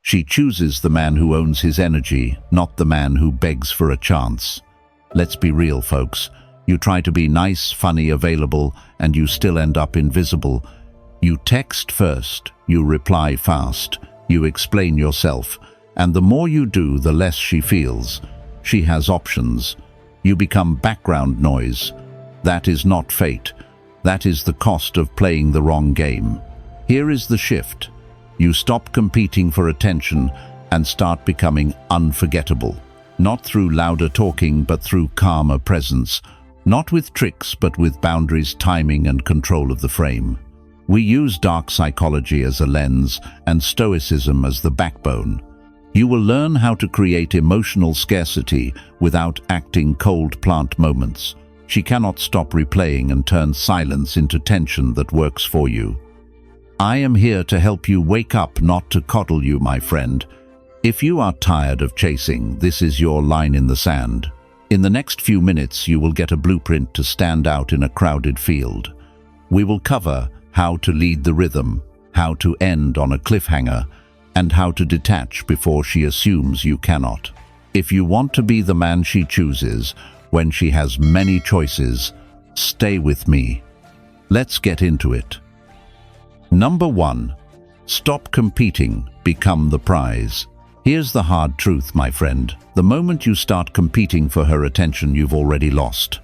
She chooses the man who owns his energy, not the man who begs for a chance. Let's be real, folks. You try to be nice, funny, available, and you still end up invisible. You text first, you reply fast, you explain yourself, and the more you do, the less she feels. She has options. You become background noise. That is not fate. That is the cost of playing the wrong game. Here is the shift. You stop competing for attention and start becoming unforgettable. Not through louder talking, but through calmer presence. Not with tricks, but with boundaries, timing, and control of the frame. We use dark psychology as a lens and Stoicism as the backbone. You will learn how to create emotional scarcity without acting cold plant moments. She cannot stop replaying and turn silence into tension that works for you. I am here to help you wake up, not to coddle you, my friend. If you are tired of chasing, this is your line in the sand. In the next few minutes, you will get a blueprint to stand out in a crowded field. We will cover how to lead the rhythm, how to end on a cliffhanger, and how to detach before she assumes you cannot. If you want to be the man she chooses when she has many choices, stay with me. Let's get into it. Number 1. Stop competing, become the prize. Here's the hard truth, my friend. The moment you start competing for her attention, you've already lost.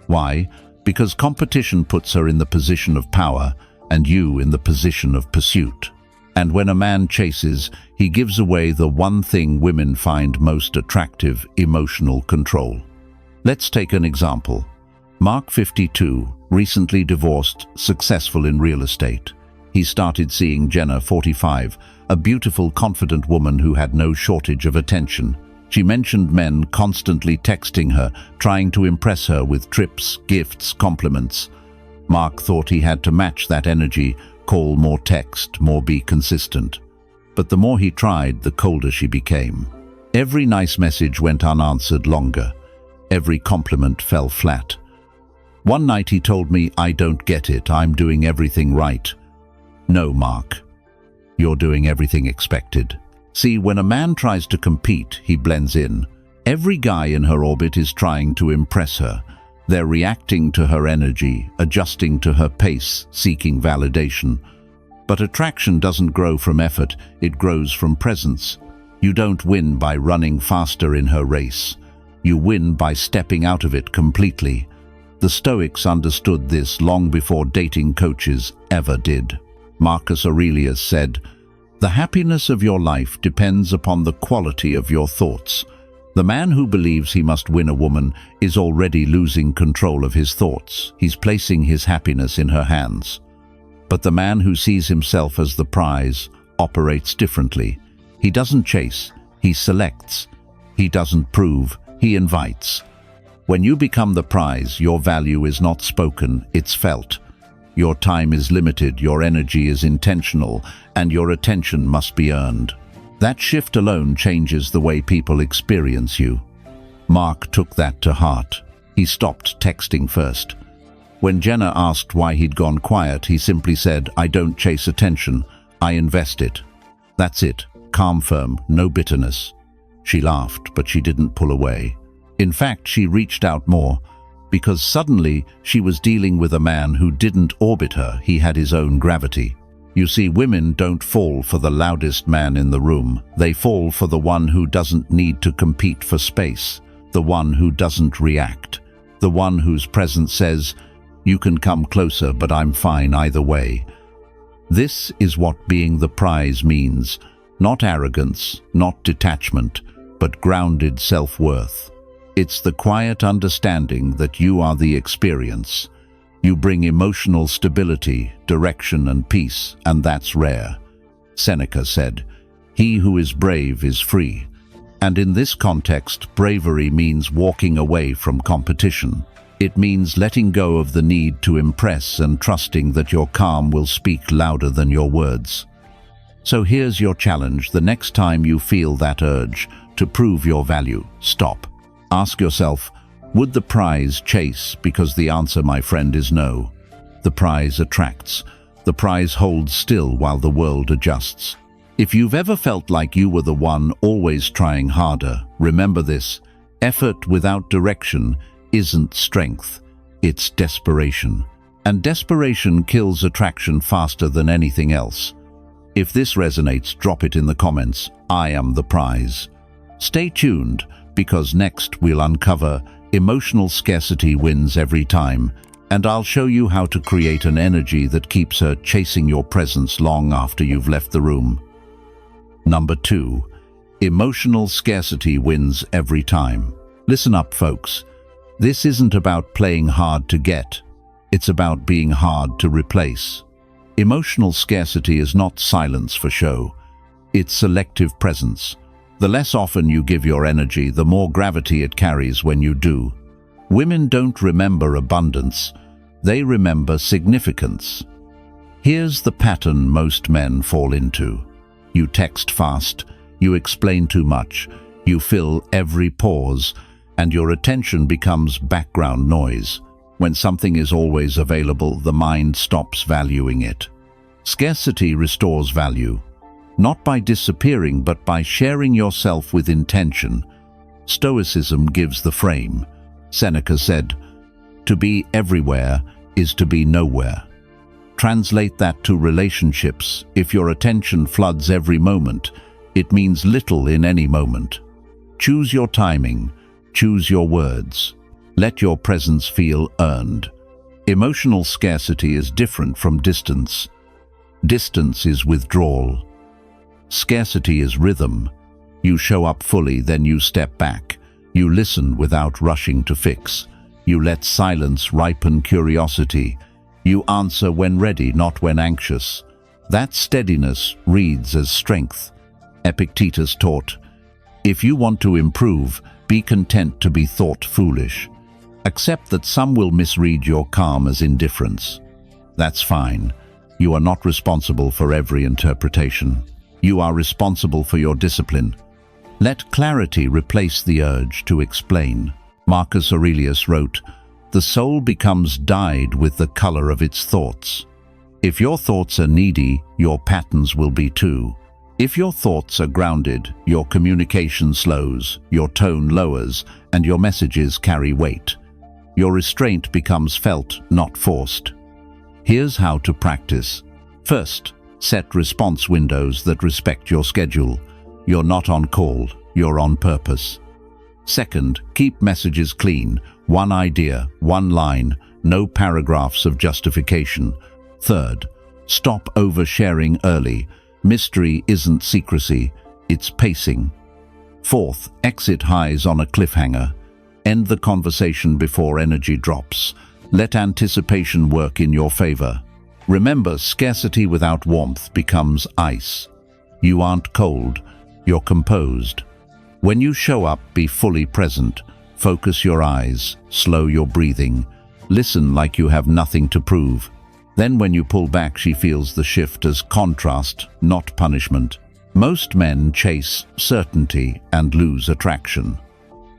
Why? Because competition puts her in the position of power and you in the position of pursuit. And when a man chases, he gives away the one thing women find most attractive: emotional control. Let's take an example. Mark, 52, recently divorced, successful in real estate. He started seeing Jenna, 45, a beautiful, confident woman who had no shortage of attention. She mentioned men constantly texting her, trying to impress her with trips, gifts, compliments. Mark thought he had to match that energy, call more, text more, be consistent. But the more he tried, the colder she became. Every nice message went unanswered longer. Every compliment fell flat. One night he told me, "I don't get it, I'm doing everything right." No, Mark. You're doing everything expected. See, when a man tries to compete, he blends in. Every guy in her orbit is trying to impress her. They're reacting to her energy, adjusting to her pace, seeking validation. But attraction doesn't grow from effort, it grows from presence. You don't win by running faster in her race. You win by stepping out of it completely. The Stoics understood this long before dating coaches ever did. Marcus Aurelius said, "The happiness of your life depends upon the quality of your thoughts." The man who believes he must win a woman is already losing control of his thoughts. He's placing his happiness in her hands. But the man who sees himself as the prize operates differently. He doesn't chase, he selects. He doesn't prove, he invites. When you become the prize, your value is not spoken, it's felt. Your time is limited, your energy is intentional, and your attention must be earned. That shift alone changes the way people experience you. Mark took that to heart. He stopped texting first. When Jenna asked why he'd gone quiet, he simply said, "I don't chase attention, I invest it." That's it, calm, firm, no bitterness. She laughed, but she didn't pull away. In fact, she reached out more, because suddenly she was dealing with a man who didn't orbit her, he had his own gravity. You see, women don't fall for the loudest man in the room. They fall for the one who doesn't need to compete for space, the one who doesn't react, the one whose presence says, "You can come closer, but I'm fine either way." This is what being the prize means. Not arrogance, not detachment, but grounded self-worth. It's the quiet understanding that you are the experience. You bring emotional stability, direction, and peace, and that's rare. Seneca said, "He who is brave is free." And in this context, bravery means walking away from competition. It means letting go of the need to impress and trusting that your calm will speak louder than your words. So here's your challenge. The next time you feel that urge to prove your value, stop. Ask yourself, would the prize chase? Because the answer, my friend, is no. The prize attracts. The prize holds still while the world adjusts. If you've ever felt like you were the one always trying harder, remember this: effort without direction isn't strength, it's desperation. And desperation kills attraction faster than anything else. If this resonates, drop it in the comments. I am the prize. Stay tuned, because next we'll uncover emotional scarcity wins every time, and I'll show you how to create an energy that keeps her chasing your presence long after you've left the room. Number 2. Emotional scarcity wins every time. Listen up, folks. This isn't about playing hard to get. It's about being hard to replace. Emotional scarcity is not silence for show. It's selective presence. The less often you give your energy, the more gravity it carries when you do. Women don't remember abundance. They remember significance. Here's the pattern most men fall into. You text fast, you explain too much, you fill every pause, and your attention becomes background noise. When something is always available, the mind stops valuing it. Scarcity restores value, not by disappearing, but by sharing yourself with intention. Stoicism gives the frame. Seneca said, "To be everywhere is to be nowhere." Translate that to relationships. If your attention floods every moment, it means little in any moment. Choose your timing, choose your words. Let your presence feel earned. Emotional scarcity is different from distance. Distance is withdrawal. Scarcity is rhythm. You show up fully, then you step back. You listen without rushing to fix. You let silence ripen curiosity. You answer when ready, not when anxious. That steadiness reads as strength. Epictetus taught, "If you want to improve, be content to be thought foolish. Accept that some will misread your calm as indifference. That's fine. You are not responsible for every interpretation. You are responsible for your discipline. Let clarity replace the urge to explain." Marcus Aurelius wrote, "The soul becomes dyed with the color of its thoughts." If your thoughts are needy, your patterns will be too. If your thoughts are grounded, your communication slows, your tone lowers, and your messages carry weight. Your restraint becomes felt, not forced. Here's how to practice. First, set response windows that respect your schedule. You're not on call, you're on purpose. Second, keep messages clean. One idea, one line, no paragraphs of justification. Third, stop oversharing early. Mystery isn't secrecy, it's pacing. Fourth, exit highs on a cliffhanger. End the conversation before energy drops. Let anticipation work in your favor. Remember, scarcity without warmth becomes ice. You aren't cold, you're composed. When you show up, be fully present. Focus your eyes, slow your breathing. Listen like you have nothing to prove. Then when you pull back, she feels the shift as contrast, not punishment. Most men chase certainty and lose attraction.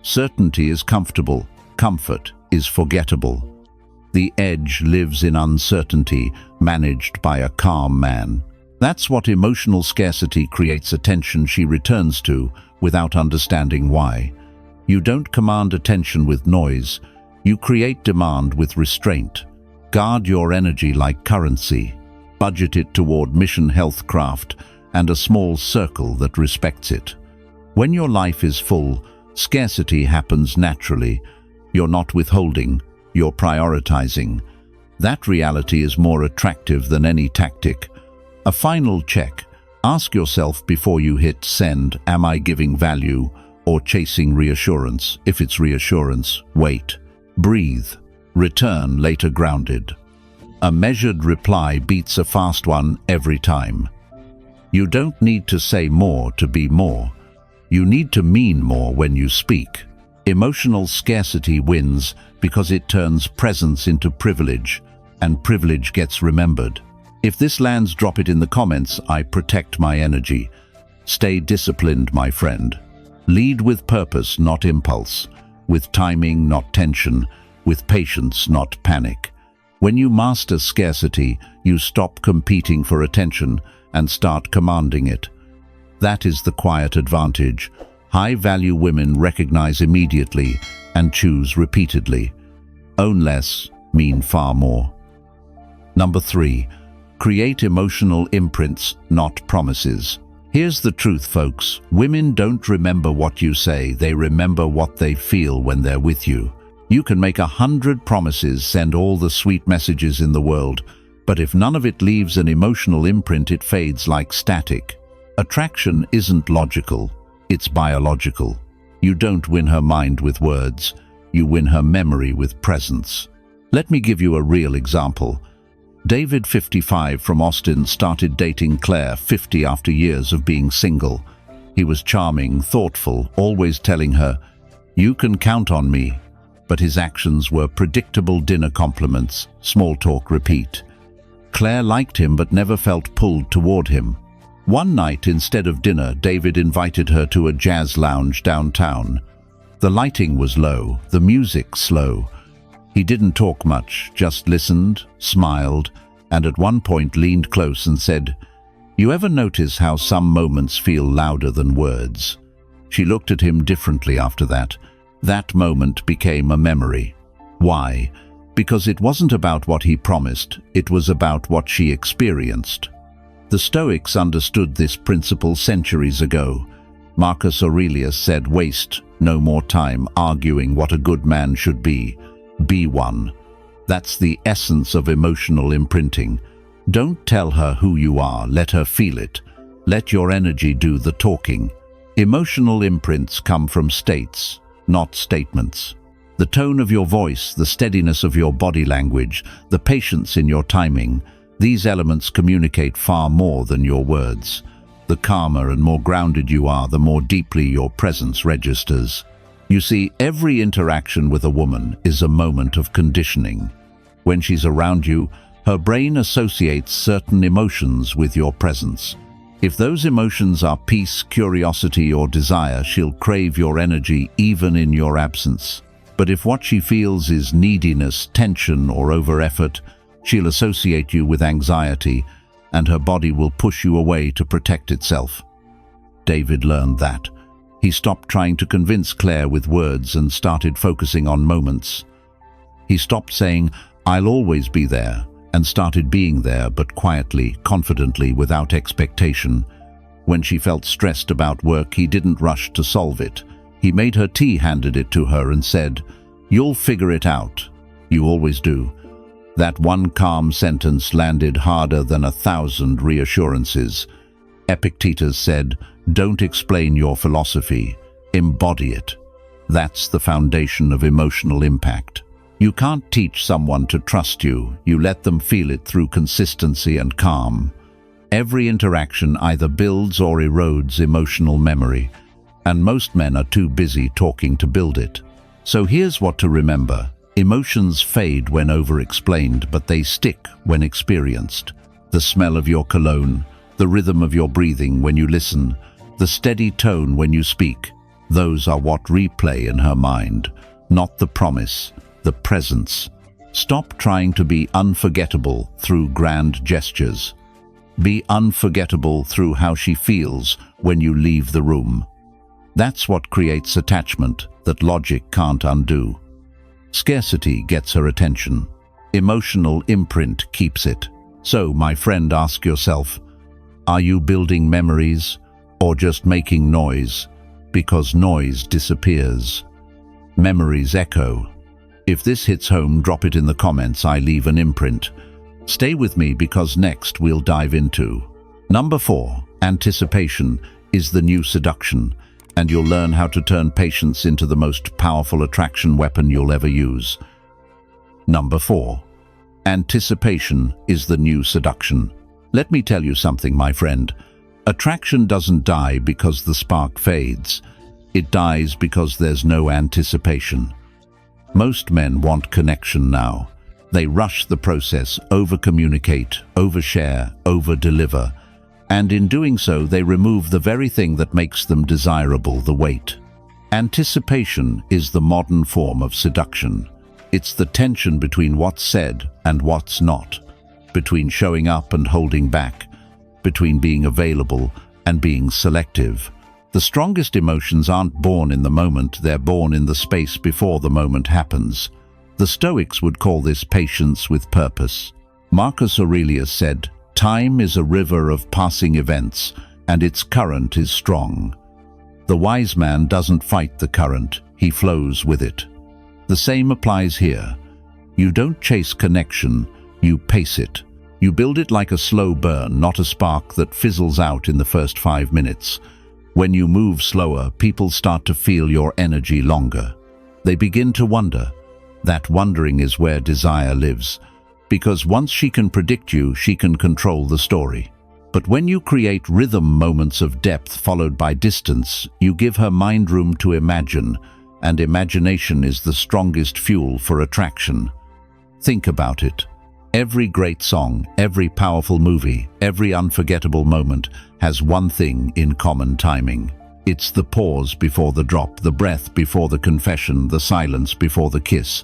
Certainty is comfortable, comfort is forgettable. The edge lives in uncertainty, managed by a calm man. That's what emotional scarcity creates: attention she returns to without understanding why. You don't command attention with noise, you create demand with restraint. Guard your energy like currency. Budget it toward mission, health, craft, and a small circle that respects it. When your life is full, scarcity happens naturally. You're not withholding, you're prioritizing. That reality is more attractive than any tactic. A final check. Ask yourself before you hit send, am I giving value or chasing reassurance? If it's reassurance, wait. Breathe. Return later grounded. A measured reply beats a fast one every time. You don't need to say more to be more. You need to mean more when you speak. Emotional scarcity wins because it turns presence into privilege, and privilege gets remembered. If this lands, drop it in the comments. I protect my energy. Stay disciplined, my friend. Lead with purpose, not impulse. With timing, not tension. With patience, not panic. When you master scarcity, you stop competing for attention and start commanding it. That is the quiet advantage. High-value women recognize immediately and choose repeatedly. Own less, mean far more. Number 3. Create emotional imprints, not promises. Here's the truth, folks. Women don't remember what you say, they remember what they feel when they're with you. You can make 100 promises, send all the sweet messages in the world, but if none of it leaves an emotional imprint, it fades like static. Attraction isn't logical, it's biological. You don't win her mind with words, you win her memory with presence. Let me give you a real example. David, 55, from Austin, started dating Claire, 50, after years of being single. He was charming, thoughtful, always telling her, "You can count on me." But his actions were predictable dinner compliments, small talk repeat. Claire liked him but never felt pulled toward him. One night, instead of dinner, David invited her to a jazz lounge downtown. The lighting was low, the music slow. He didn't talk much, just listened, smiled, and at one point leaned close and said, "You ever notice how some moments feel louder than words?" She looked at him differently after that. That moment became a memory. Why? Because it wasn't about what he promised, it was about what she experienced. The Stoics understood this principle centuries ago. Marcus Aurelius said, "Waste no more time arguing what a good man should be. Be one." That's the essence of emotional imprinting. Don't tell her who you are, let her feel it. Let your energy do the talking. Emotional imprints come from states, not statements. The tone of your voice, the steadiness of your body language, the patience in your timing, these elements communicate far more than your words. The calmer and more grounded you are, the more deeply your presence registers. You see, every interaction with a woman is a moment of conditioning. When she's around you, her brain associates certain emotions with your presence. If those emotions are peace, curiosity, or desire, she'll crave your energy even in your absence. But if what she feels is neediness, tension, or over-effort, she'll associate you with anxiety, and her body will push you away to protect itself. David learned that. He stopped trying to convince Claire with words and started focusing on moments. He stopped saying, "I'll always be there," and started being there, but quietly, confidently, without expectation. When she felt stressed about work, he didn't rush to solve it. He made her tea, handed it to her, and said, "You'll figure it out. You always do." That one calm sentence landed harder than 1,000 reassurances. Epictetus said, "Don't explain your philosophy, embody it." That's the foundation of emotional impact. You can't teach someone to trust you, you let them feel it through consistency and calm. Every interaction either builds or erodes emotional memory, and most men are too busy talking to build it. So here's what to remember. Emotions fade when over-explained, but they stick when experienced. The smell of your cologne, the rhythm of your breathing when you listen, the steady tone when you speak, those are what replay in her mind, not the promise, the presence. Stop trying to be unforgettable through grand gestures. Be unforgettable through how she feels when you leave the room. That's what creates attachment that logic can't undo. Scarcity gets her attention. Emotional imprint keeps it. So, my friend, ask yourself, are you building memories or just making noise? Because noise disappears. Memories echo. If this hits home, drop it in the comments. I leave an imprint. Stay with me because next we'll dive into Number 4. Anticipation is the new seduction, and you'll learn how to turn patience into the most powerful attraction weapon you'll ever use. Number 4. Anticipation is the new seduction. Let me tell you something, my friend. Attraction doesn't die because the spark fades. It dies because there's no anticipation. Most men want connection now. They rush the process, over-communicate, overshare, over-deliver, and in doing so they remove the very thing that makes them desirable, the wait. Anticipation is the modern form of seduction. It's the tension between what's said and what's not, between showing up and holding back, between being available and being selective. The strongest emotions aren't born in the moment, they're born in the space before the moment happens. The Stoics would call this patience with purpose. Marcus Aurelius said, "Time is a river of passing events, and its current is strong." The wise man doesn't fight the current, he flows with it. The same applies here. You don't chase connection, you pace it. You build it like a slow burn, not a spark that fizzles out in the first 5 minutes. When you move slower, people start to feel your energy longer. They begin to wonder. That wondering is where desire lives. Because once she can predict you, she can control the story. But when you create rhythm moments of depth followed by distance, you give her mind room to imagine, and imagination is the strongest fuel for attraction. Think about it. Every great song, every powerful movie, every unforgettable moment has one thing in common: timing. It's the pause before the drop, the breath before the confession, the silence before the kiss.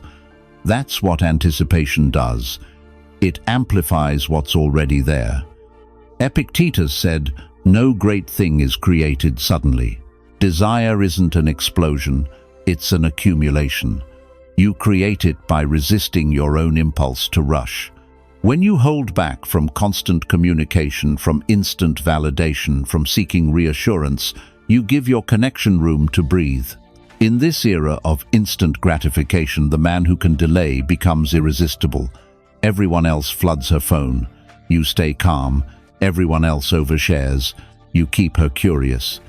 That's what anticipation does. It amplifies what's already there. Epictetus said, "No great thing is created suddenly." Desire isn't an explosion, it's an accumulation. You create it by resisting your own impulse to rush. When you hold back from constant communication, from instant validation, from seeking reassurance, you give your connection room to breathe. In this era of instant gratification, the man who can delay becomes irresistible. Everyone else floods her phone. You stay calm. Everyone else overshares. You keep her curious.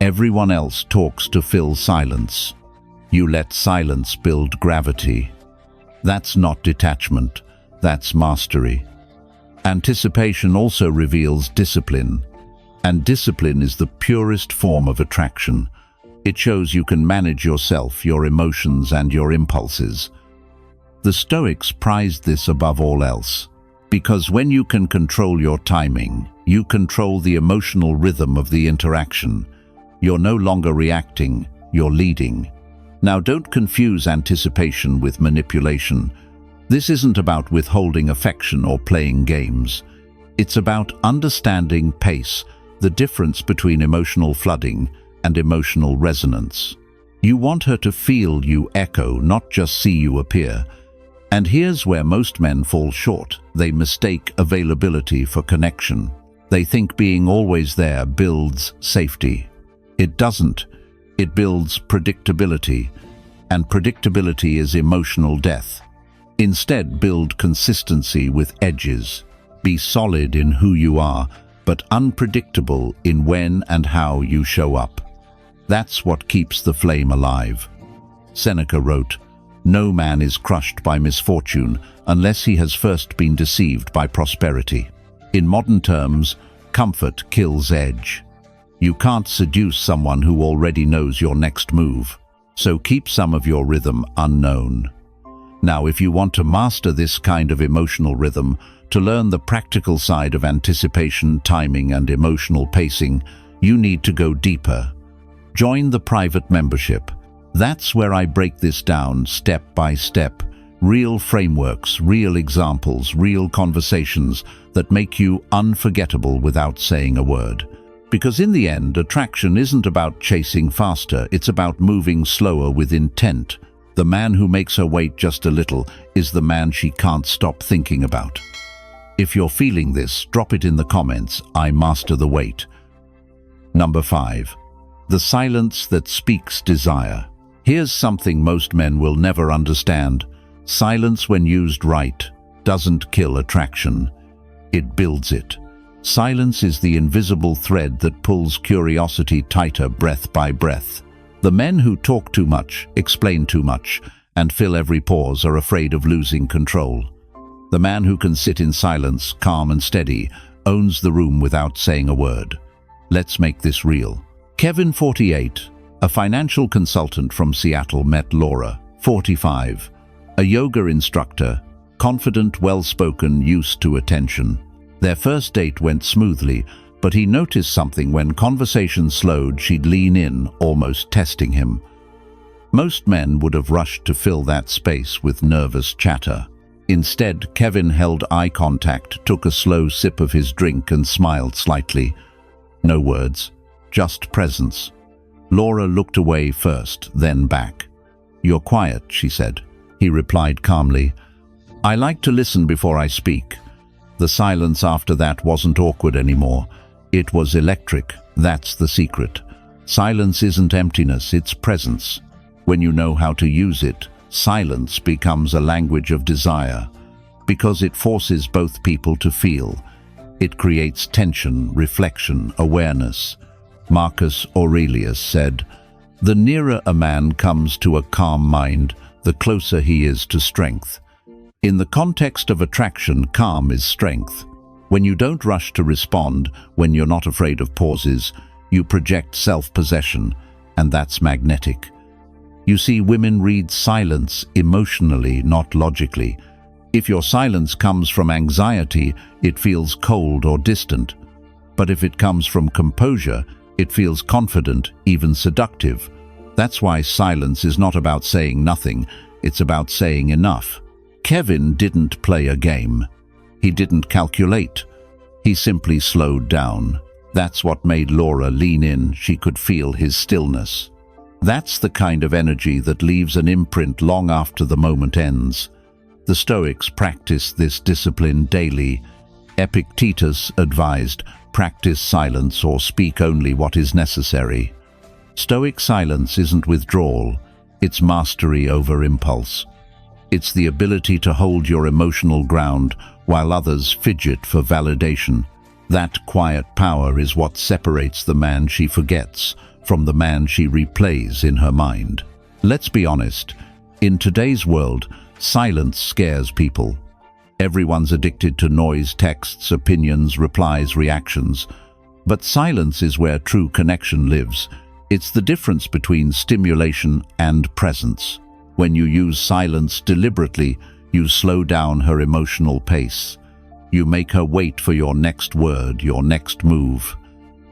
Everyone else talks to fill silence. You let silence build gravity. That's not detachment. That's mastery. Anticipation also reveals discipline. And discipline is the purest form of attraction. It shows you can manage yourself, your emotions, and your impulses. The Stoics prized this above all else. Because when you can control your timing, you control the emotional rhythm of the interaction. You're no longer reacting, you're leading. Now, don't confuse anticipation with manipulation. This isn't about withholding affection or playing games. It's about understanding pace, the difference between emotional flooding and emotional resonance. You want her to feel you echo, not just see you appear. And here's where most men fall short. They mistake availability for connection. They think being always there builds safety. It doesn't. It builds predictability. And predictability is emotional death. Instead, build consistency with edges. Be solid in who you are, but unpredictable in when and how you show up. That's what keeps the flame alive. Seneca wrote, "No man is crushed by misfortune unless he has first been deceived by prosperity." In modern terms, comfort kills edge. You can't seduce someone who already knows your next move, so keep some of your rhythm unknown. Now, if you want to master this kind of emotional rhythm, to learn the practical side of anticipation, timing, and emotional pacing, you need to go deeper. Join the private membership. That's where I break this down step by step. Real frameworks, real examples, real conversations that make you unforgettable without saying a word. Because in the end, attraction isn't about chasing faster, it's about moving slower with intent. The man who makes her wait just a little is the man she can't stop thinking about. If you're feeling this, drop it in the comments. I master the wait. Number 5. The silence that speaks desire. Here's something most men will never understand. Silence, when used right, doesn't kill attraction. It builds it. Silence is the invisible thread that pulls curiosity tighter breath by breath. The men who talk too much, explain too much, and fill every pause are afraid of losing control. The man who can sit in silence, calm and steady, owns the room without saying a word. Let's make this real. Kevin, 48, a financial consultant from Seattle, met Laura, 45, a yoga instructor, confident, well-spoken, used to attention. Their first date went smoothly, but he noticed something. When conversation slowed, she'd lean in, almost testing him. Most men would have rushed to fill that space with nervous chatter. Instead, Kevin held eye contact, took a slow sip of his drink and smiled slightly. No words, just presence. Laura looked away first, then back. "You're quiet," she said. He replied calmly, "I like to listen before I speak." The silence after that wasn't awkward anymore. It was electric. That's the secret. Silence isn't emptiness, it's presence. When you know how to use it, silence becomes a language of desire, because it forces both people to feel. It creates tension, reflection, awareness. Marcus Aurelius said, "The nearer a man comes to a calm mind, the closer he is to strength." In the context of attraction, calm is strength. When you don't rush to respond, when you're not afraid of pauses, you project self-possession, and that's magnetic. You see, women read silence emotionally, not logically. If your silence comes from anxiety, it feels cold or distant. But if it comes from composure, it feels confident, even seductive. That's why silence is not about saying nothing, it's about saying enough. Kevin didn't play a game. He didn't calculate. He simply slowed down. That's what made Laura lean in. She could feel his stillness. That's the kind of energy that leaves an imprint long after the moment ends. The Stoics practiced this discipline daily. Epictetus advised, practice silence or speak only what is necessary. Stoic silence isn't withdrawal, it's mastery over impulse. It's the ability to hold your emotional ground while others fidget for validation. That quiet power is what separates the man she forgets from the man she replays in her mind. Let's be honest, in today's world, silence scares people. Everyone's addicted to noise, texts, opinions, replies, reactions. But silence is where true connection lives. It's the difference between stimulation and presence. When you use silence deliberately, you slow down her emotional pace. You make her wait for your next word, your next move.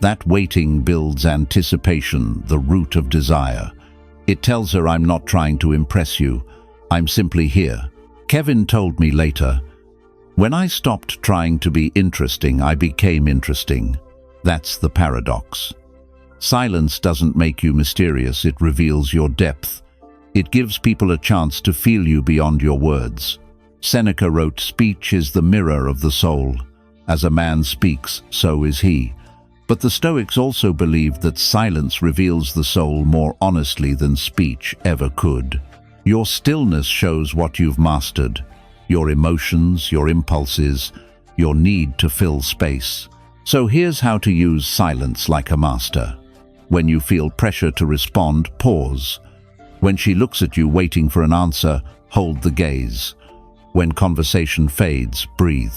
That waiting builds anticipation, the root of desire. It tells her, I'm not trying to impress you, I'm simply here. Kevin told me later, when I stopped trying to be interesting, I became interesting. That's the paradox. Silence doesn't make you mysterious, it reveals your depth. It gives people a chance to feel you beyond your words. Seneca wrote, speech is the mirror of the soul. As a man speaks, so is he. But the Stoics also believed that silence reveals the soul more honestly than speech ever could. Your stillness shows what you've mastered, your emotions, your impulses, your need to fill space. So here's how to use silence like a master. When you feel pressure to respond, pause. When she looks at you waiting for an answer, hold the gaze. When conversation fades, breathe.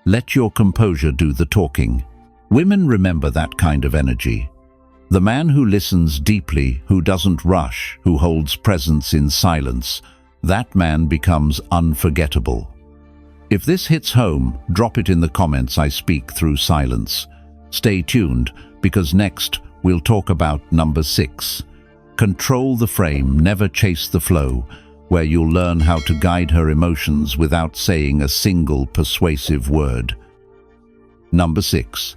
Let your composure do the talking. Women remember that kind of energy. The man who listens deeply, who doesn't rush, who holds presence in silence, that man becomes unforgettable. If this hits home, drop it in the comments. I speak through silence. Stay tuned, because next we'll talk about number 6. Control the frame, never chase the flow, where you'll learn how to guide her emotions without saying a single persuasive word. Number 6.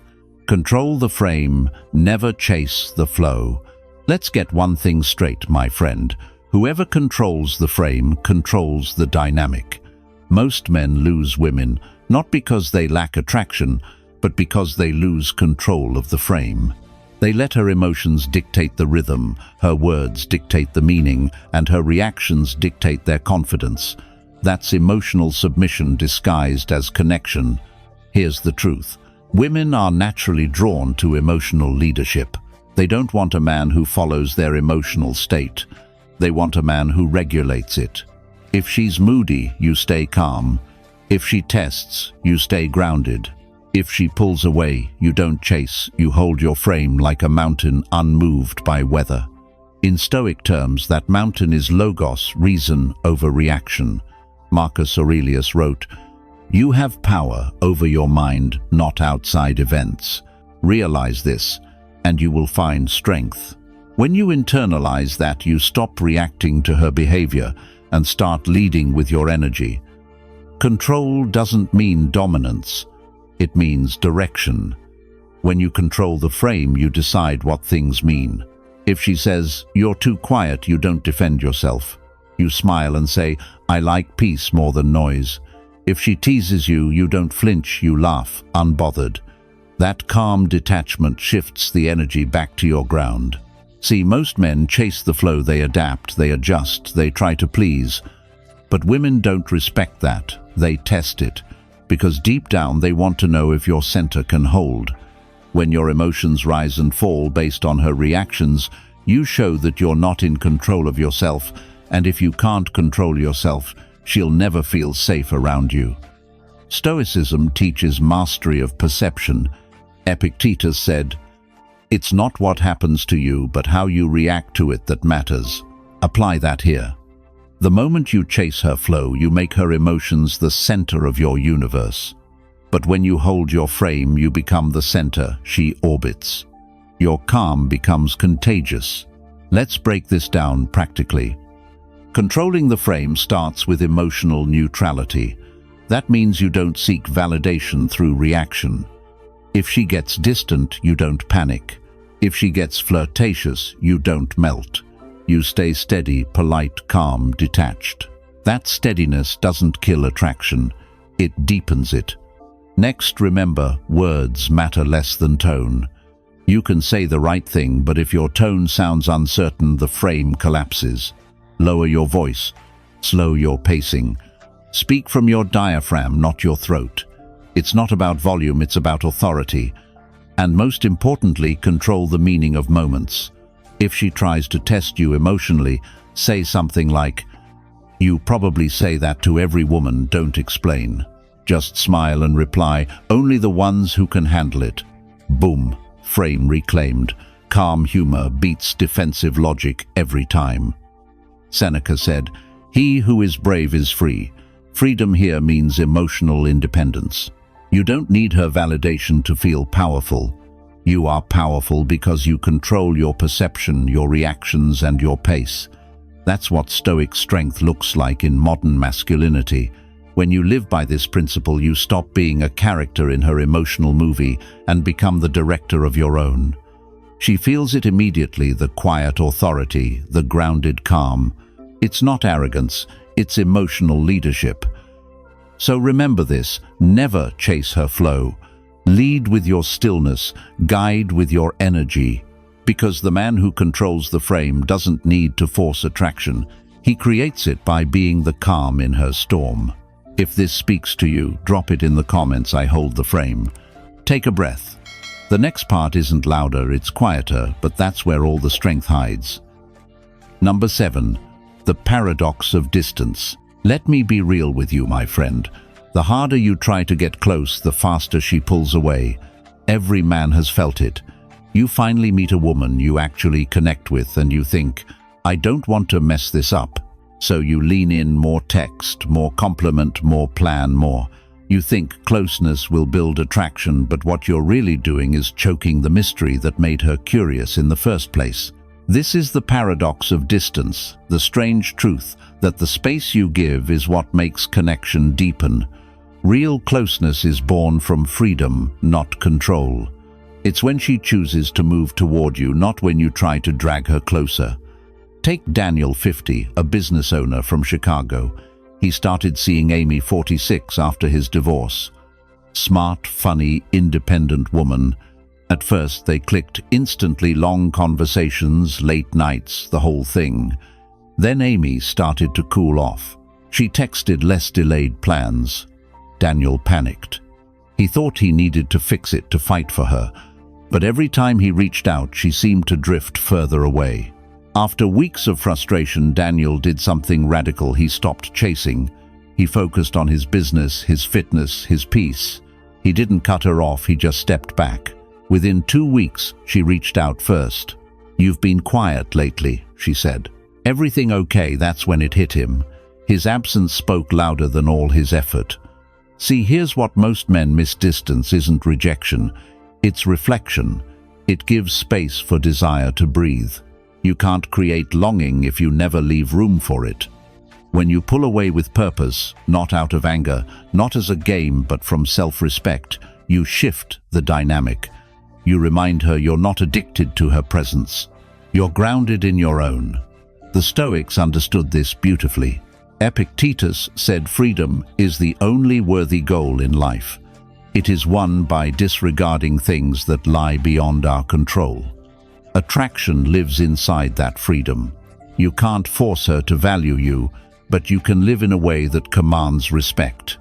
Control the frame, never chase the flow. Let's get one thing straight, my friend. Whoever controls the frame controls the dynamic. Most men lose women, not because they lack attraction, but because they lose control of the frame. They let her emotions dictate the rhythm, her words dictate the meaning, and her reactions dictate their confidence. That's emotional submission disguised as connection. Here's the truth. Women are naturally drawn to emotional leadership. They don't want a man who follows their emotional state. They want a man who regulates it. If she's moody, you stay calm. If she tests, you stay grounded. If she pulls away, you don't chase, you hold your frame like a mountain unmoved by weather. In Stoic terms, that mountain is logos, reason over reaction. Marcus Aurelius wrote, "You have power over your mind, not outside events. Realize this, and you will find strength." When you internalize that, you stop reacting to her behavior and start leading with your energy. Control doesn't mean dominance. It means direction. When you control the frame, you decide what things mean. If she says, "You're too quiet," you don't defend yourself. You smile and say, "I like peace more than noise." If she teases you, you don't flinch, you laugh, unbothered. That calm detachment shifts the energy back to your ground. See, most men chase the flow, they adapt, they adjust, they try to please. But women don't respect that. They test it, because deep down they want to know if your center can hold. When your emotions rise and fall based on her reactions, you show that you're not in control of yourself, and if you can't control yourself, she'll never feel safe around you. Stoicism teaches mastery of perception. Epictetus said, "It's not what happens to you, but how you react to it that matters." Apply that here. The moment you chase her flow, you make her emotions the center of your universe. But when you hold your frame, you become the center, she orbits. Your calm becomes contagious. Let's break this down practically. Controlling the frame starts with emotional neutrality. That means you don't seek validation through reaction. If she gets distant, you don't panic. If she gets flirtatious, you don't melt. You stay steady, polite, calm, detached. That steadiness doesn't kill attraction. It deepens it. Next, remember, words matter less than tone. You can say the right thing, but if your tone sounds uncertain, the frame collapses. Lower your voice. Slow your pacing. Speak from your diaphragm, not your throat. It's not about volume, it's about authority. And most importantly, control the meaning of moments. If she tries to test you emotionally, say something like, "You probably say that to every woman, don't explain." Just smile and reply, "Only the ones who can handle it." Boom, frame reclaimed. Calm humor beats defensive logic every time. Seneca said, "He who is brave is free." Freedom here means emotional independence. You don't need her validation to feel powerful. You are powerful because you control your perception, your reactions, and your pace. That's what Stoic strength looks like in modern masculinity. When you live by this principle, you stop being a character in her emotional movie and become the director of your own. She feels it immediately, the quiet authority, the grounded calm. It's not arrogance, it's emotional leadership. So remember this, never chase her flow. Lead with your stillness, guide with your energy. Because the man who controls the frame doesn't need to force attraction. He creates it by being the calm in her storm. If this speaks to you, drop it in the comments. I hold the frame. Take a breath. The next part isn't louder, it's quieter, but that's where all the strength hides. Number 7. The paradox of distance. Let me be real with you, my friend. The harder you try to get close, the faster she pulls away. Every man has felt it. You finally meet a woman you actually connect with and you think, "I don't want to mess this up." So you lean in, more text, more compliment, more plan, more. You think closeness will build attraction, but what you're really doing is choking the mystery that made her curious in the first place. This is the paradox of distance, the strange truth that the space you give is what makes connection deepen. Real closeness is born from freedom, not control. It's when she chooses to move toward you, not when you try to drag her closer. Take Daniel, 50, a business owner from Chicago. He started seeing Amy, 46, after his divorce. Smart, funny, independent woman. At first they clicked instantly, long conversations, late nights, the whole thing. Then Amy started to cool off. She texted less, delayed plans. Daniel panicked. He thought he needed to fix it, to fight for her. But every time he reached out, she seemed to drift further away. After weeks of frustration, Daniel did something radical. He stopped chasing. He focused on his business, his fitness, his peace. He didn't cut her off, he just stepped back. Within 2 weeks, she reached out first. "You've been quiet lately," she said. "Everything okay?" That's when it hit him. His absence spoke louder than all his effort. See, here's what most men miss. Distance isn't rejection, it's reflection. It gives space for desire to breathe. You can't create longing if you never leave room for it. When you pull away with purpose, not out of anger, not as a game but from self-respect, you shift the dynamic. You remind her you're not addicted to her presence. You're grounded in your own. The Stoics understood this beautifully. Epictetus said freedom is the only worthy goal in life. It is won by disregarding things that lie beyond our control. Attraction lives inside that freedom. You can't force her to value you, but you can live in a way that commands respect.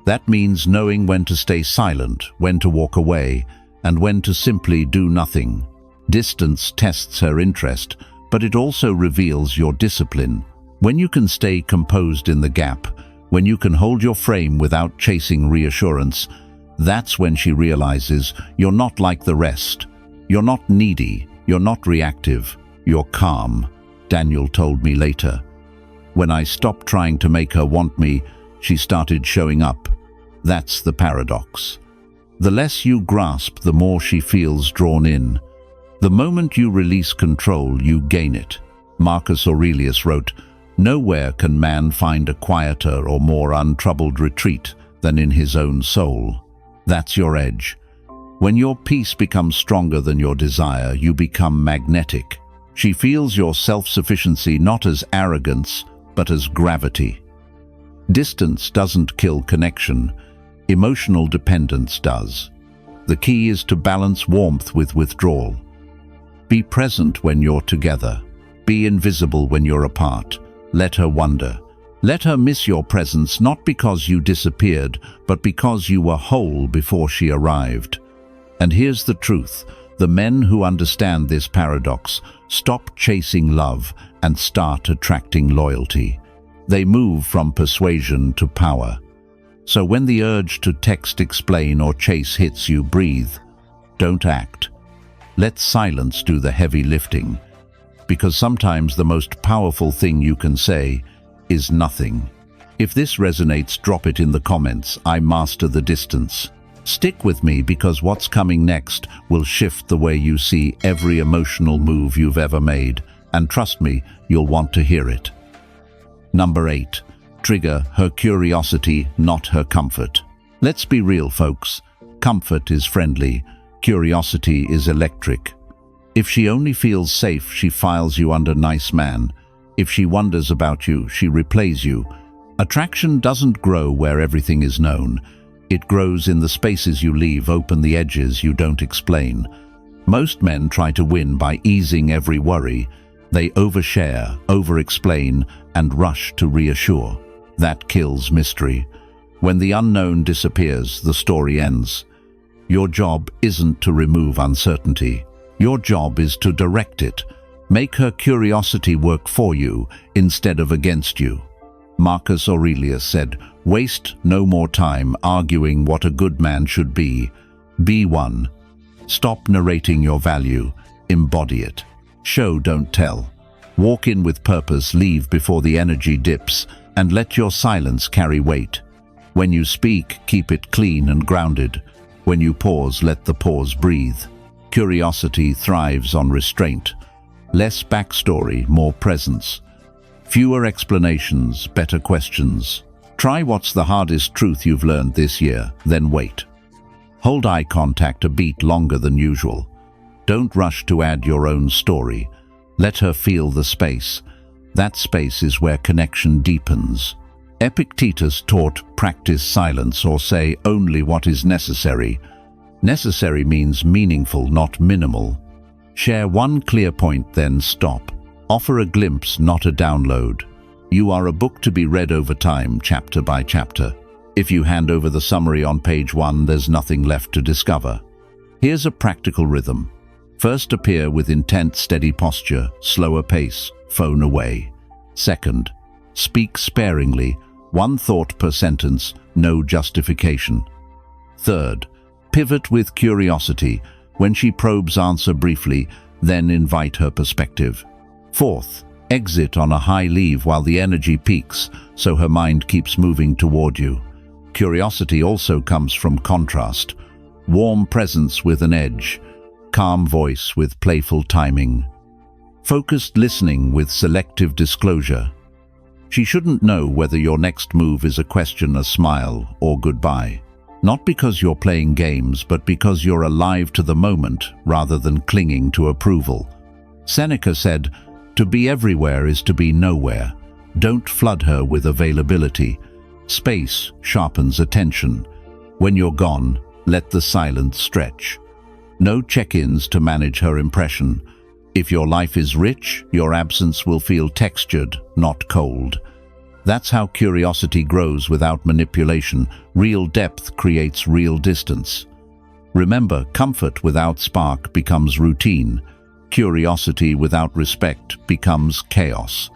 That means knowing when to stay silent, when to walk away, and when to simply do nothing. Distance tests her interest, but it also reveals your discipline. When you can stay composed in the gap, when you can hold your frame without chasing reassurance, that's when she realizes you're not like the rest. You're not needy, you're not reactive, you're calm, Daniel told me later. When I stopped trying to make her want me, she started showing up. That's the paradox. The less you grasp, the more she feels drawn in. The moment you release control, you gain it. Marcus Aurelius wrote, "Nowhere can man find a quieter or more untroubled retreat than in his own soul." That's your edge. When your peace becomes stronger than your desire, you become magnetic. She feels your self-sufficiency not as arrogance, but as gravity. Distance doesn't kill connection. Emotional dependence does. The key is to balance warmth with withdrawal. Be present when you're together. Be invisible when you're apart. Let her wonder. Let her miss your presence, not because you disappeared, but because you were whole before she arrived. And here's the truth. The men who understand this paradox stop chasing love and start attracting loyalty. They move from persuasion to power. So when the urge to text, explain, or chase hits you, breathe. Don't act. Let silence do the heavy lifting. Because sometimes the most powerful thing you can say is nothing. If this resonates, drop it in the comments. I master the distance. Stick with me, because what's coming next will shift the way you see every emotional move you've ever made. And trust me, you'll want to hear it. Number 8. Trigger her curiosity, not her comfort. Let's be real, folks. Comfort is friendly. Curiosity is electric. If she only feels safe, she files you under nice man. If she wonders about you, she replays you. Attraction doesn't grow where everything is known. It grows in the spaces you leave open, the edges you don't explain. Most men try to win by easing every worry. They overshare, over-explain, and rush to reassure. That kills mystery. When the unknown disappears, the story ends. Your job isn't to remove uncertainty. Your job is to direct it. Make her curiosity work for you instead of against you. Marcus Aurelius said, "Waste no more time arguing what a good man should be. Be one. Stop narrating your value. Embody it. Show, don't tell. Walk in with purpose, leave before the energy dips, and let your silence carry weight. When you speak, keep it clean and grounded. When you pause, let the pause breathe." Curiosity thrives on restraint. Less backstory, more presence. Fewer explanations, better questions. Try what's the hardest truth you've learned this year, then wait. Hold eye contact a beat longer than usual. Don't rush to add your own story. Let her feel the space. That space is where connection deepens. Epictetus taught, practice silence, or say only what is necessary. Necessary means meaningful, not minimal. Share one clear point, then stop. Offer a glimpse, not a download. You are a book to be read over time, chapter by chapter. If you hand over the summary on page 1, there's nothing left to discover. Here's a practical rhythm. First, appear with intent, steady posture, slower pace, phone away. Second, speak sparingly, one thought per sentence, no justification. Third, pivot with curiosity. When she probes, answer briefly, then invite her perspective. Fourth, exit on a high leave while the energy peaks, so her mind keeps moving toward you. Curiosity also comes from contrast. Warm presence with an edge, calm voice with playful timing. Focused listening with selective disclosure. She shouldn't know whether your next move is a question, a smile, or goodbye. Not because you're playing games, but because you're alive to the moment rather than clinging to approval. Seneca said, "To be everywhere is to be nowhere." Don't flood her with availability. Space sharpens attention. When you're gone, let the silence stretch. No check-ins to manage her impression. If your life is rich, your absence will feel textured, not cold. That's how curiosity grows without manipulation. Real depth creates real distance. Remember, comfort without spark becomes routine. Curiosity without respect becomes chaos.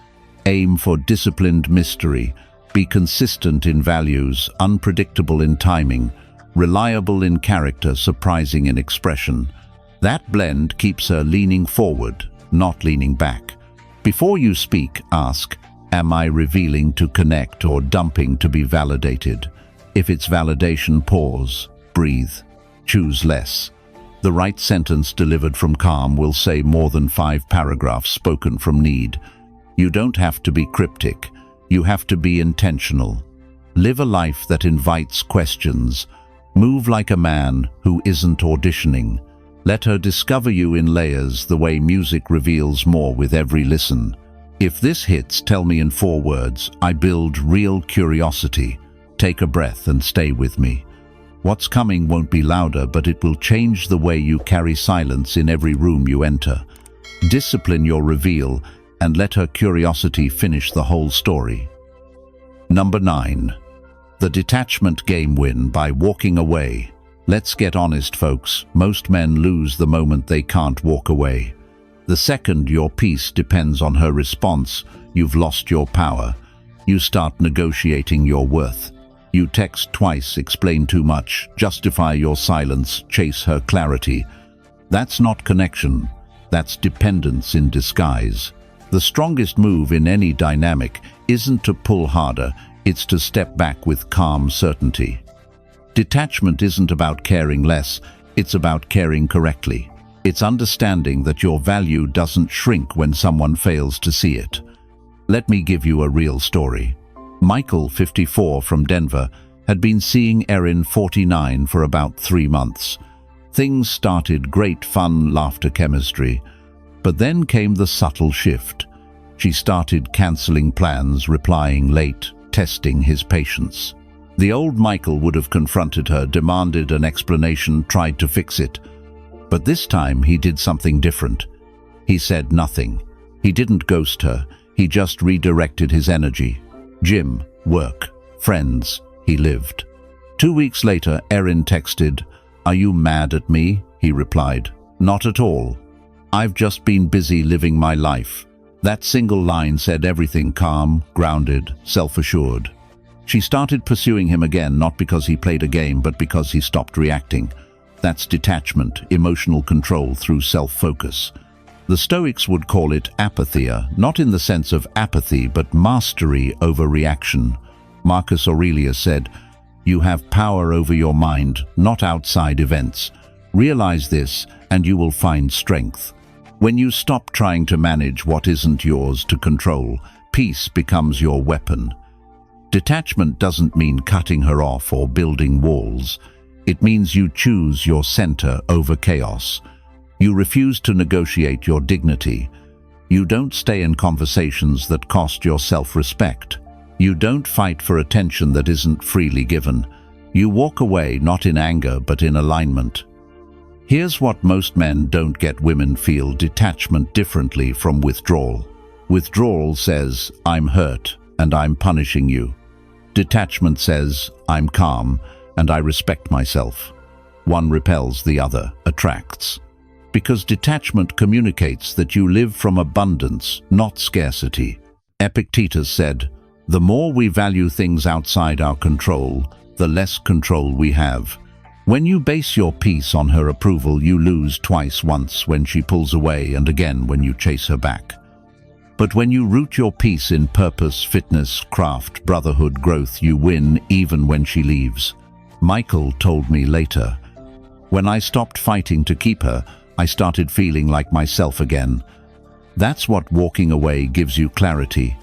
Aim for disciplined mystery. Be consistent in values, unpredictable in timing, reliable in character, surprising in expression. That blend keeps her leaning forward, not leaning back. Before you speak, ask, am I revealing to connect or dumping to be validated? If it's validation, pause, breathe, choose less. The right sentence delivered from calm will say more than 5 paragraphs spoken from need. You don't have to be cryptic. You have to be intentional. Live a life that invites questions. Move like a man who isn't auditioning. Let her discover you in layers the way music reveals more with every listen. If this hits, tell me in 4 words, I build real curiosity. Take a breath and stay with me. What's coming won't be louder, but it will change the way you carry silence in every room you enter. Discipline your reveal and let her curiosity finish the whole story. Number 9. The detachment game win by walking away. Let's get honest, folks. Most men lose the moment they can't walk away. The second your peace depends on her response, you've lost your power. You start negotiating your worth. You text twice, explain too much, justify your silence, chase her clarity. That's not connection. That's dependence in disguise. The strongest move in any dynamic isn't to pull harder, it's to step back with calm certainty. Detachment isn't about caring less, it's about caring correctly. It's understanding that your value doesn't shrink when someone fails to see it. Let me give you a real story. Michael, 54, from Denver, had been seeing Erin, 49, for about 3 months. Things started great, fun, laughter, chemistry. But then came the subtle shift. She started cancelling plans, replying late, testing his patience. The old Michael would have confronted her, demanded an explanation, tried to fix it. But this time he did something different. He said nothing. He didn't ghost her. He just redirected his energy. Gym, work, friends, he lived. 2 weeks later, Erin texted, "Are you mad at me?" He replied, "Not at all. I've just been busy living my life." That single line said everything. Calm, grounded, self-assured. She started pursuing him again, not because he played a game, but because he stopped reacting. That's detachment, emotional control through self-focus. The Stoics would call it apatheia, not in the sense of apathy, but mastery over reaction. Marcus Aurelius said, "You have power over your mind, not outside events. Realize this, and you will find strength." When you stop trying to manage what isn't yours to control, peace becomes your weapon. Detachment doesn't mean cutting her off or building walls. It means you choose your center over chaos. You refuse to negotiate your dignity. You don't stay in conversations that cost your self-respect. You don't fight for attention that isn't freely given. You walk away not in anger but in alignment. Here's what most men don't get: women feel detachment differently from withdrawal. Withdrawal says, "I'm hurt and I'm punishing you." Detachment says, "I'm calm and I respect myself." One repels, the other attracts. Because detachment communicates that you live from abundance, not scarcity. Epictetus said, "The more we value things outside our control, the less control we have." When you base your peace on her approval, you lose twice: once when she pulls away and again when you chase her back. But when you root your peace in purpose, fitness, craft, brotherhood, growth, you win even when she leaves. Michael told me later, "When I stopped fighting to keep her, I started feeling like myself again." That's what walking away gives you: clarity.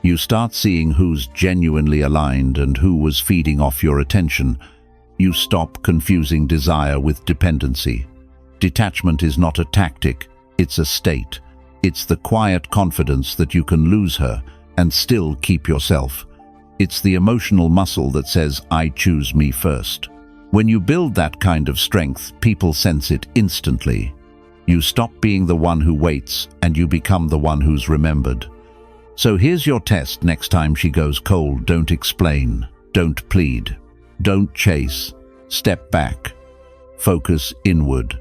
You start seeing who's genuinely aligned and who was feeding off your attention. you stop confusing desire with dependency. Detachment is not a tactic, it's a state. It's the quiet confidence that you can lose her and still keep yourself. It's the emotional muscle that says, I choose me first. When you build that kind of strength, people sense it instantly. You stop being the one who waits and you become the one who's remembered. So here's your test next time she goes cold. Don't explain, don't plead, don't chase. Step back. Focus inward.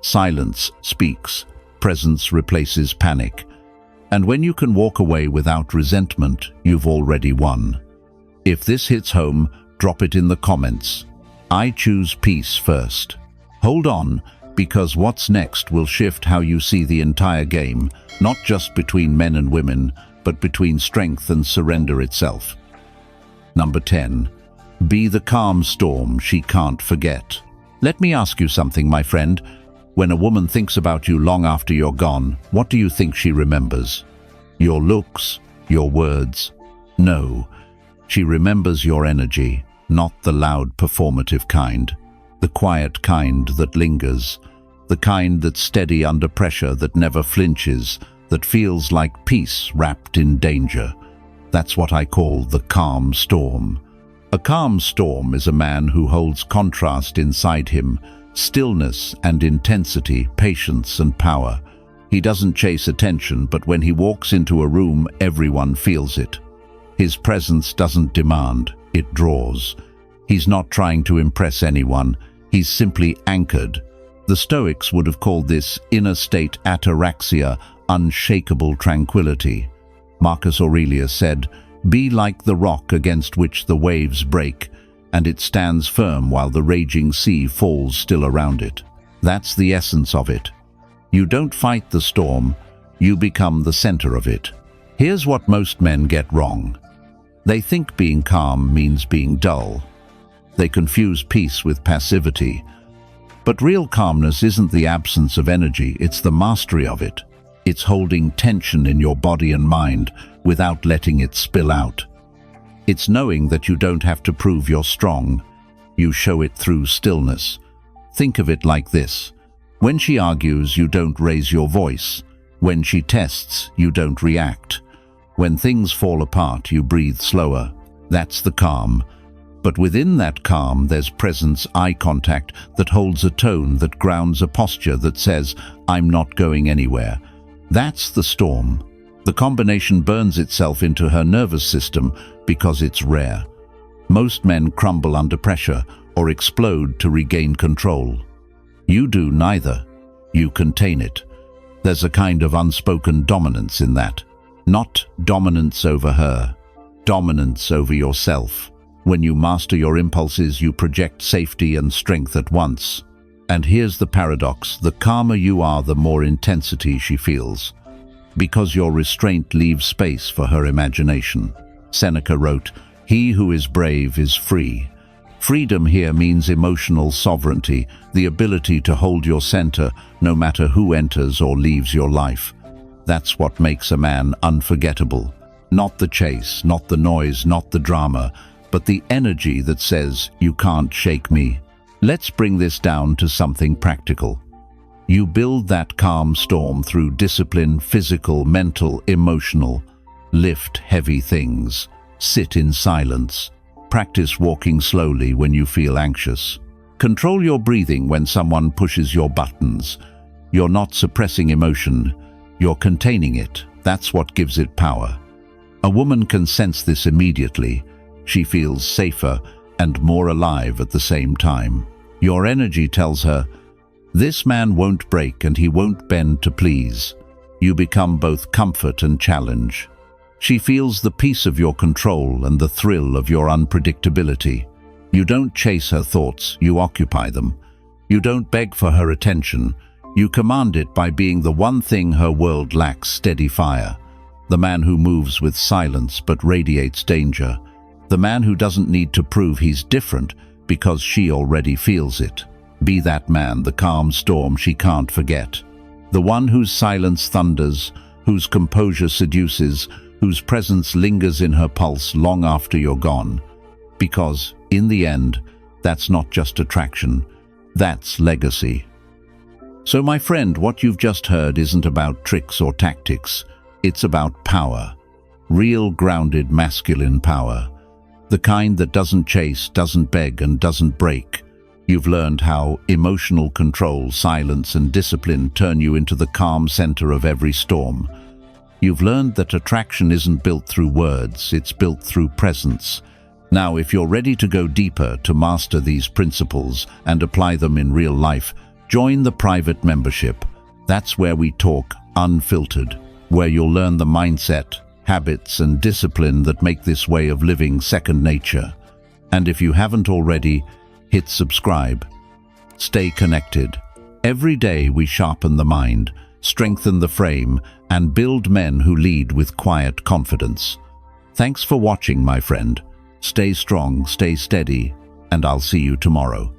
Silence speaks. Presence replaces panic. And when you can walk away without resentment, you've already won. If this hits home, drop it in the comments. I choose peace first. Hold on, because what's next will shift how you see the entire game, not just between men and women, but between strength and surrender itself. Number 10. Be the calm storm she can't forget. Let me ask you something, my friend. When a woman thinks about you long after you're gone, what do you think she remembers? Your looks, your words? No, she remembers your energy, not the loud performative kind, the quiet kind that lingers, the kind that's steady under pressure, that never flinches, that feels like peace wrapped in danger. That's what I call the calm storm. A calm storm is a man who holds contrast inside him, stillness and intensity, patience and power. He doesn't chase attention, but when he walks into a room, everyone feels it. His presence doesn't demand, it draws. He's not trying to impress anyone, he's simply anchored. The Stoics would have called this inner state ataraxia, unshakable tranquility. Marcus Aurelius said, "Be like the rock against which the waves break, and it stands firm while the raging sea falls still around it." That's the essence of it. You don't fight the storm, you become the center of it. Here's what most men get wrong. They think being calm means being dull. They confuse peace with passivity. But real calmness isn't the absence of energy, it's the mastery of it. It's holding tension in your body and mind without letting it spill out. It's knowing that you don't have to prove you're strong. You show it through stillness. Think of it like this. When she argues, you don't raise your voice. When she tests, you don't react. When things fall apart, you breathe slower. That's the calm. But within that calm, there's presence, eye contact that holds a tone, that grounds a posture that says, I'm not going anywhere. That's the storm. The combination burns itself into her nervous system because it's rare. Most men crumble under pressure or explode to regain control. You do neither. You contain it. There's a kind of unspoken dominance in that. Not dominance over her, dominance over yourself. When you master your impulses, you project safety and strength at once. And here's the paradox. The calmer you are, the more intensity she feels. Because your restraint leaves space for her imagination. Seneca wrote, "He who is brave is free." Freedom here means emotional sovereignty, the ability to hold your center no matter who enters or leaves your life. That's what makes a man unforgettable. Not the chase, not the noise, not the drama, but the energy that says, you can't shake me. Let's bring this down to something practical. You build that calm storm through discipline, physical, mental, emotional. Lift heavy things. Sit in silence. Practice walking slowly when you feel anxious. Control your breathing when someone pushes your buttons. You're not suppressing emotion, you're containing it. That's what gives it power. A woman can sense this immediately. She feels safer and more alive at the same time. Your energy tells her, this man won't break and he won't bend to please. You become both comfort and challenge. She feels the peace of your control and the thrill of your unpredictability. You don't chase her thoughts, you occupy them. You don't beg for her attention. You command it by being the one thing her world lacks: steady fire. The man who moves with silence but radiates danger. The man who doesn't need to prove he's different because she already feels it. Be that man, the calm storm she can't forget. The one whose silence thunders, whose composure seduces, whose presence lingers in her pulse long after you're gone. Because, in the end, That's not just attraction, that's legacy. So my friend, what you've just heard isn't about tricks or tactics, it's about power. Real grounded masculine power. The kind that doesn't chase, doesn't beg, and doesn't break. You've learned how emotional control, silence, and discipline turn you into the calm center of every storm. You've learned that attraction isn't built through words, it's built through presence. Now, if you're ready to go deeper, to master these principles and apply them in real life, join the private membership. That's where we talk unfiltered, where you'll learn the mindset, habits, and discipline that make this way of living second nature. And if you haven't already, hit subscribe. Stay connected. Every day we sharpen the mind, strengthen the frame, and build men who lead with quiet confidence. Thanks for watching, my friend. Stay strong, stay steady, and I'll see you tomorrow.